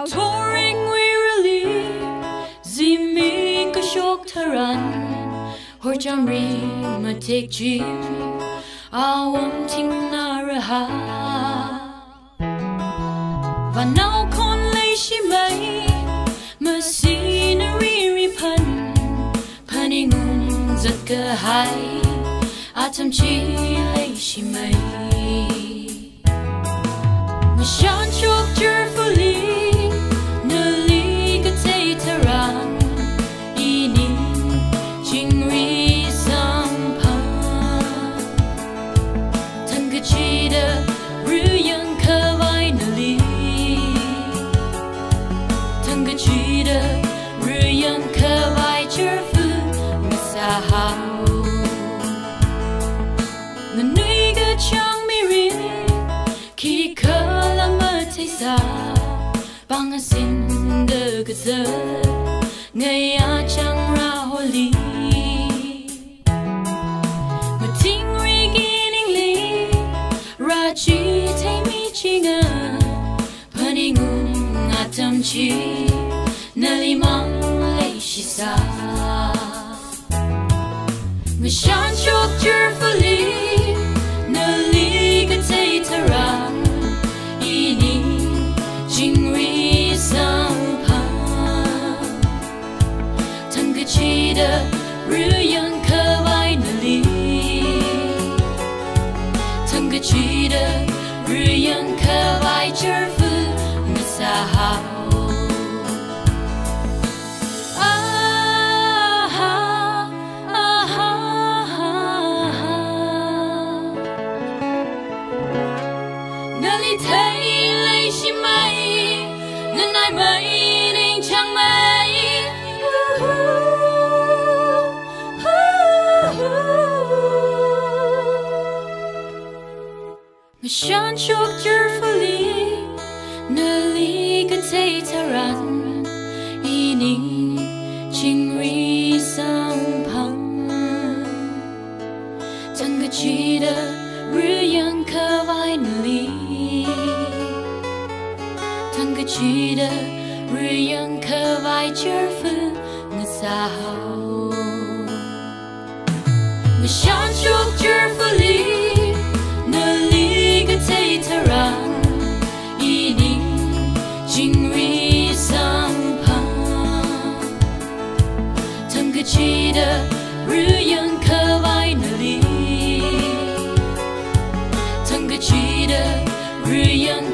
touring wearily, Ziming ka shock taran, Phungcham ma take gym, awam ting naraha. Vanau kon lay shi mai, machinery ripan, paningung zat ka hai, atam chi lay shi mai. Mashan chok cheerfully, nali ka tay taran, ining jingri sampan, tan ka chida ruyang ka vai nali, tan ka chida ruyang ka vai cheerful masahau, nanui ka chang miri, ki ka Bangasin de gaza Ngaya chang ra holi Mating rigining li Raji tay mi chinga Paningung atam chi Nalimang lay shisa Mashan chok cheerfully Nali gatay tarang Jingri sampan, tan ka chida ruyang ka vai nali, tan ka chida ruyang ka vai cheerful masahau. Nali tay lay shi mai. Nanai mai ning chang mai Mashan chok cheerfully Nali ka tay taran Ining jingri sampang Tan ka chida ruyang ka vai nali Chida ruyang ka vai cheerful masahau Mashan chok cheerfully Nali ka tay taran Ining jingri sampang Tan ka chida ruyang ka vai nali Tan ka chida ruyang